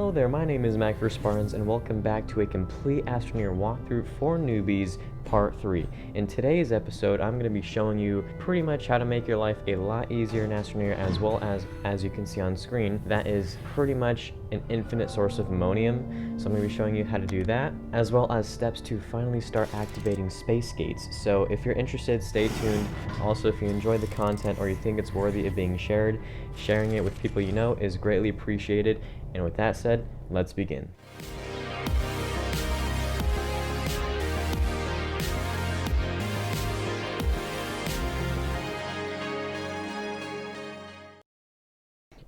Hello there, my name is Mac for Spartans, and welcome back to a complete Astroneer walkthrough for newbies, part 3. In today's episode, I'm going to be showing you pretty much how to make your life a lot easier in Astroneer, as you can see on screen, that is pretty much an infinite source of ammonium. So I'm going to be showing you how to do that, as well as steps to finally start activating space gates. So if you're interested, stay tuned. Also, if you enjoy the content or you think it's worthy of being shared, sharing it with people you know is greatly appreciated. And with that said, let's begin.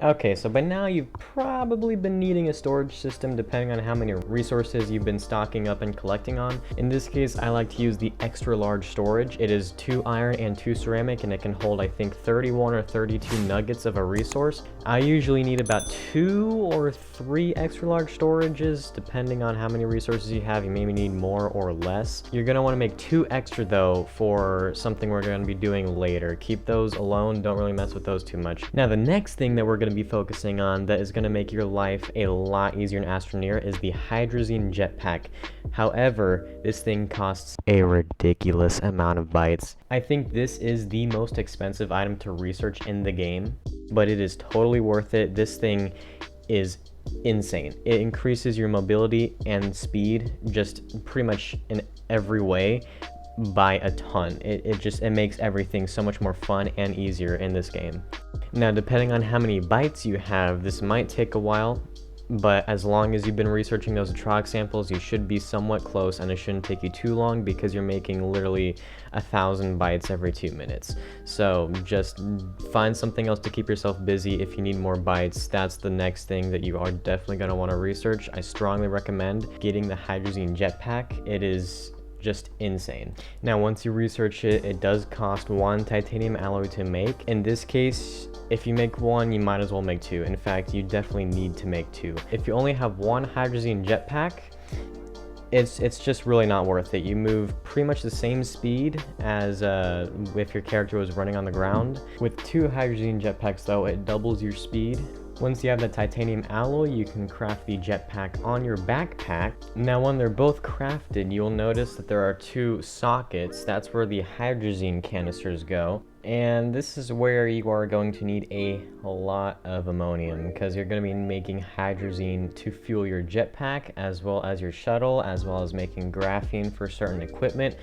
Okay, so by now you've probably been needing a storage system depending on how many resources you've been stocking up and collecting on. In this case, I like to use the extra large storage. It is 2 iron and 2 ceramic, and it can hold, I think, 31 or 32 nuggets of a resource. I usually need about 2 or 3 extra large storages depending on how many resources you have. You maybe need more or less. You're going to want to make 2 extra though for something we're going to be doing later. Keep those alone, don't really mess with those too much. Now the next thing that we're going to be focusing on that is going to make your life a lot easier in Astroneer is the hydrazine jetpack. However, this thing costs a ridiculous amount of bytes. I think this is the most expensive item to research in the game, but it is totally worth it. This thing is insane. It increases your mobility and speed just pretty much in every way by a ton. It makes everything so much more fun and easier in this game. Now, depending on how many bytes you have, this might take a while, but as long as you've been researching those atronic samples, you should be somewhat close, and it shouldn't take you too long because you're making literally 1,000 bytes every 2 minutes. So just find something else to keep yourself busy. If you need more bytes, that's the next thing that you are definitely going to want to research. I strongly recommend getting the hydrazine jetpack. It is just insane. Now, once you research it, it does cost 1 titanium alloy to make. In this case, if you make 1, you might as well make 2. In fact, you definitely need to make 2. If you only have 1 hydrazine jetpack, it's just really not worth it. You move pretty much the same speed as if your character was running on the ground. With 2 hydrazine jetpacks though, it doubles your speed. Once you have the titanium alloy, you can craft the jetpack on your backpack. Now, when they're both crafted, you'll notice that there are 2 sockets. That's where the hydrazine canisters go. And this is where you are going to need a lot of ammonium, because you're going to be making hydrazine to fuel your jetpack, as well as your shuttle, as well as making graphene for certain equipment.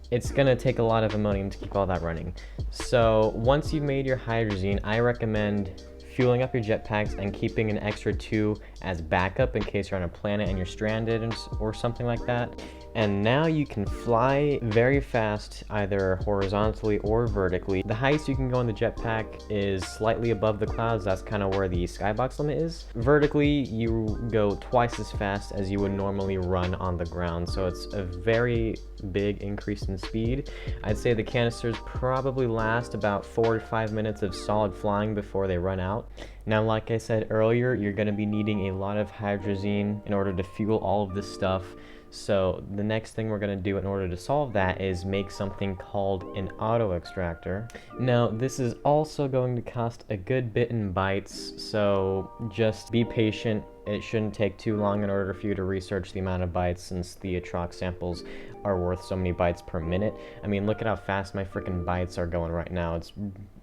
It's going to take a lot of ammonium to keep all that running. So once you've made your hydrazine, I recommend fueling up your jetpacks and keeping an extra 2 as backup in case you're on a planet and you're stranded or something like that. And now you can fly very fast, either horizontally or vertically. The highest you can go in the jetpack is slightly above the clouds. That's kind of where the skybox limit is. Vertically, you go twice as fast as you would normally run on the ground. So it's a very big increase in speed. I'd say the canisters probably last about 4 to 5 minutes of solid flying before they run out. Now, like I said earlier, you're going to be needing a lot of hydrazine in order to fuel all of this stuff. So the next thing we're going to do in order to solve that is make something called an auto extractor. Now, this is also going to cost a good bit in bytes, so just be patient. It shouldn't take too long in order for you to research the amount of bytes, since the atronic samples are worth so many bytes per minute. I mean, look at how fast my freaking bytes are going right now. It's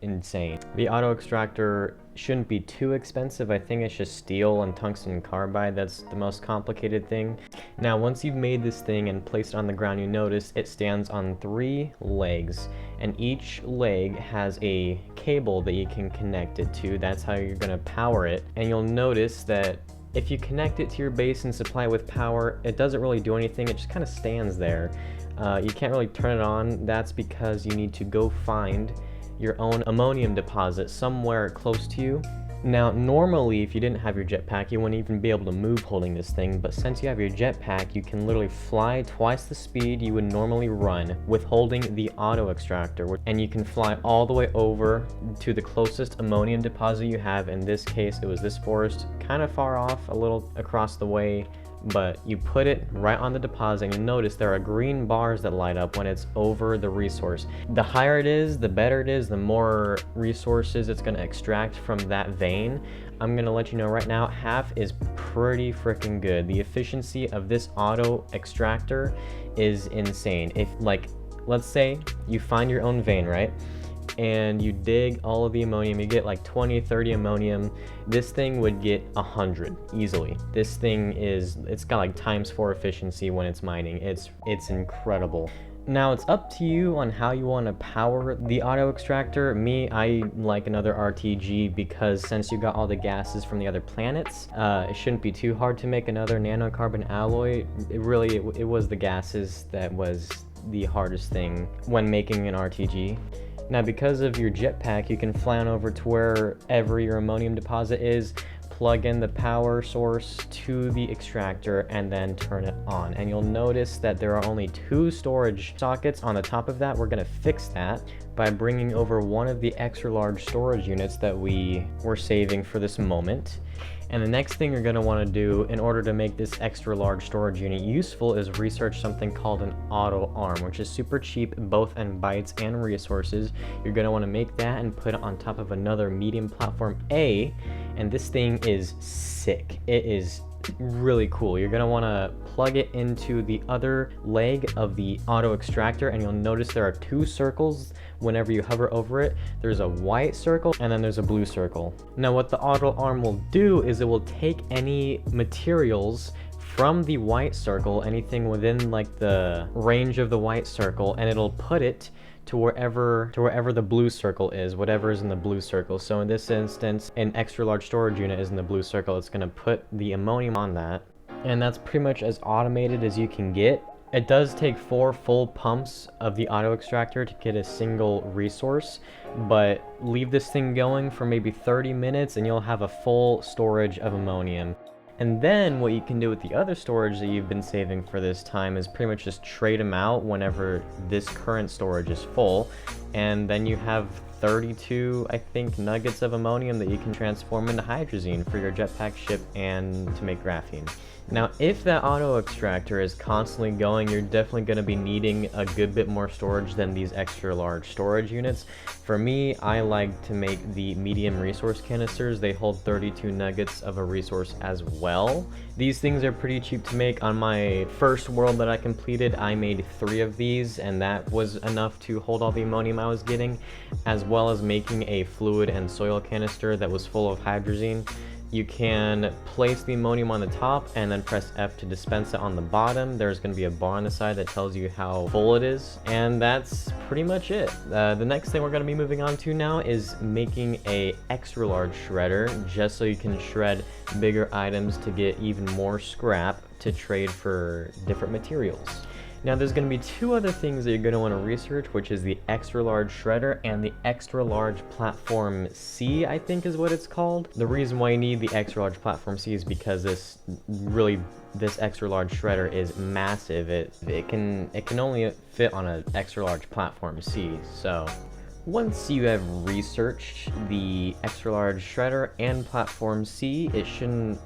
insane. The auto extractor shouldn't be too expensive. I think it's just steel and tungsten carbide that's the most complicated thing. Now, once you've made this thing and placed it on the ground, you notice it stands on 3 legs, and each leg has a cable that you can connect it to. That's how you're going to power it. And you'll notice that if you connect it to your base and supply it with power, it doesn't really do anything. It just kind of stands there. You can't really turn it on. That's because you need to go find your own ammonium deposit somewhere close to you. Now, normally, if you didn't have your jetpack, you wouldn't even be able to move holding this thing, but since you have your jetpack, you can literally fly twice the speed you would normally run with holding the auto extractor, and you can fly all the way over to the closest ammonium deposit you have. In this case, it was this forest, kind of far off, a little across the way, but you put it right on the deposit, and you'll notice there are green bars that light up when it's over the resource. The higher it is, the better it is, the more resources it's going to extract from that vein. I'm going to let you know right now, half is pretty freaking good. The efficiency of this auto extractor is insane. If, like, let's say you find your own vein, right? And you dig all of the ammonium, you get like 20, 30 ammonium. This thing would get 100 easily. This thing it's got like ×4 efficiency when it's mining. It's incredible. Now it's up to you on how you want to power the auto extractor. Me, I like another RTG because since you got all the gases from the other planets, it shouldn't be too hard to make another nanocarbon alloy. It was the gases that was the hardest thing when making an RTG. Now because of your jetpack, you can fly on over to wherever your ammonium deposit is, plug in the power source to the extractor, and then turn it on. And you'll notice that there are only 2 storage sockets on the top of that. We're going to fix that by bringing over one of the extra large storage units that we were saving for this moment. And the next thing you're going to want to do in order to make this extra large storage unit useful is research something called an auto arm, which is super cheap both in bytes and resources. You're going to want to make that and put it on top of another medium platform A, and this thing is sick. It is really cool. You're going to want to plug it into the other leg of the auto extractor, and you'll notice there are 2 circles whenever you hover over it. There's a white circle and then there's a blue circle. Now what the auto arm will do is it will take any materials from the white circle, anything within like the range of the white circle, and it'll put it to wherever the blue circle is, whatever is in the blue circle. So in this instance, an extra large storage unit is in the blue circle. It's going to put the ammonium on that, and that's pretty much as automated as you can get. It does take 4 full pumps of the auto extractor to get a single resource, but leave this thing going for maybe 30 minutes and you'll have a full storage of ammonium. And then what you can do with the other storage that you've been saving for this time is pretty much just trade them out whenever this current storage is full, and then you have 32, I think, nuggets of ammonium that you can transform into hydrazine for your jetpack ship and to make graphene. Now, if that auto extractor is constantly going, you're definitely going to be needing a good bit more storage than these extra large storage units. For me, I like to make the medium resource canisters. They hold 32 nuggets of a resource as well. These things are pretty cheap to make. On my first world that I completed, I made 3 of these, and that was enough to hold all the ammonium I was getting, as well as making a fluid and soil canister that was full of hydrazine. You can place the ammonium on the top and then press F to dispense it on the bottom. There's going to be a bar on the side that tells you how full it is, and that's pretty much it. The next thing we're going to be moving on to now is making a extra large shredder, just so you can shred bigger items to get even more scrap to trade for different materials. Now there's going to be 2 other things that you're going to want to research, which is the extra large shredder and the extra large platform C, I think is what it's called. The reason why you need the extra large platform C is because this extra large shredder is massive. It can only fit on an extra large platform C. So once you have researched the extra large shredder and platform C,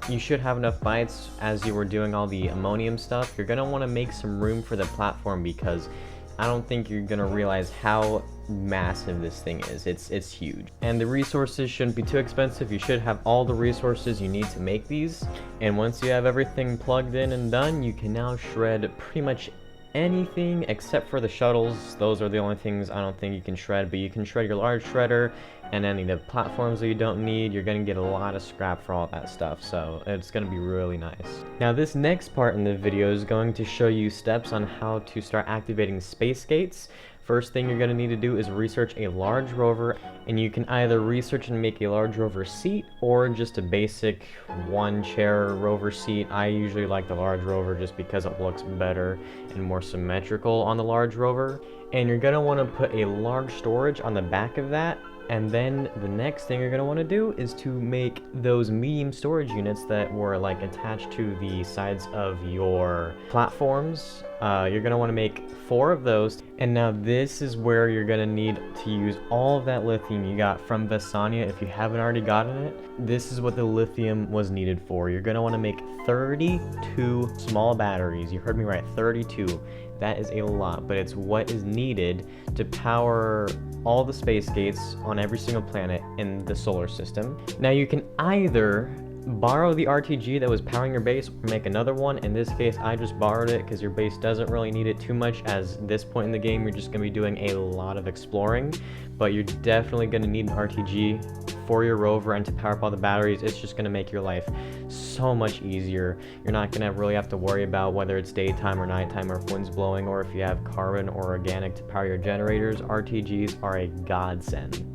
you should have enough bytes as you were doing all the ammonium stuff. You're gonna want to make some room for the platform because I don't think you're gonna realize how massive this thing is. It's huge. And the resources shouldn't be too expensive. You should have all the resources you need to make these. And once you have everything plugged in and done, you can now shred pretty much anything except for the shuttles. Those are the only things I don't think you can shred, but you can shred your large shredder and any of the platforms that you don't need. You're gonna get a lot of scrap for all that stuff, so it's gonna be really nice. Now this next part in the video is going to show you steps on how to start activating space gates. First thing you're going to need to do is research a large rover, and you can either research and make a large rover seat or just a basic 1-chair rover seat. I usually like the large rover just because it looks better and more symmetrical on the large rover. And you're going to want to put a large storage on the back of that. And then the next thing you're going to want to do is to make those medium storage units that were like attached to the sides of your platforms. You're going to want to make 4 of those. And now this is where you're going to need to use all of that lithium you got from Vesania. If you haven't already gotten it, this is what the lithium was needed for. You're going to want to make 32 small batteries. You heard me right, 32. That is a lot, but it's what is needed to power all the space gates on every single planet in the solar system. Now you can either borrow the RTG that was powering your base, or make another one. In this case, I just borrowed it because your base doesn't really need it too much, as this point in the game you're just going to be doing a lot of exploring, but you're definitely going to need an RTG for your rover and to power up all the batteries. It's just going to make your life so much easier. You're not going to really have to worry about whether it's daytime or nighttime, or if wind's blowing, or if you have carbon or organic to power your generators. RTGs are a godsend.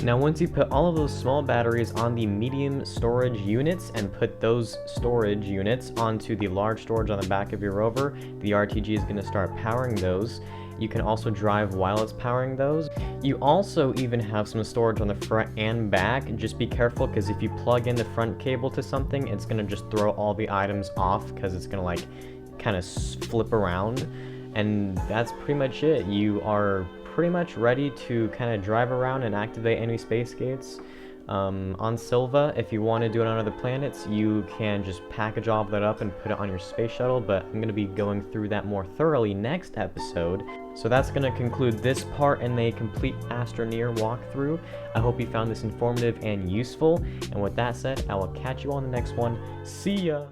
Now once you put all of those small batteries on the medium storage units and put those storage units onto the large storage on the back of your rover, the RTG is going to start powering those. You can also drive while it's powering those. You also even have some storage on the front and back. Just be careful, because if you plug in the front cable to something, it's going to just throw all the items off, because it's going to like kind of flip around. And that's pretty much it. You are pretty much ready to kind of drive around and activate any space gates. On Silva, if you want to do it on other planets, you can just package all of that up and put it on your space shuttle, but I'm going to be going through that more thoroughly next episode. So that's going to conclude this part in the complete ASTRONEER walkthrough. I hope you found this informative and useful, and with that said, I will catch you on the next one. See ya!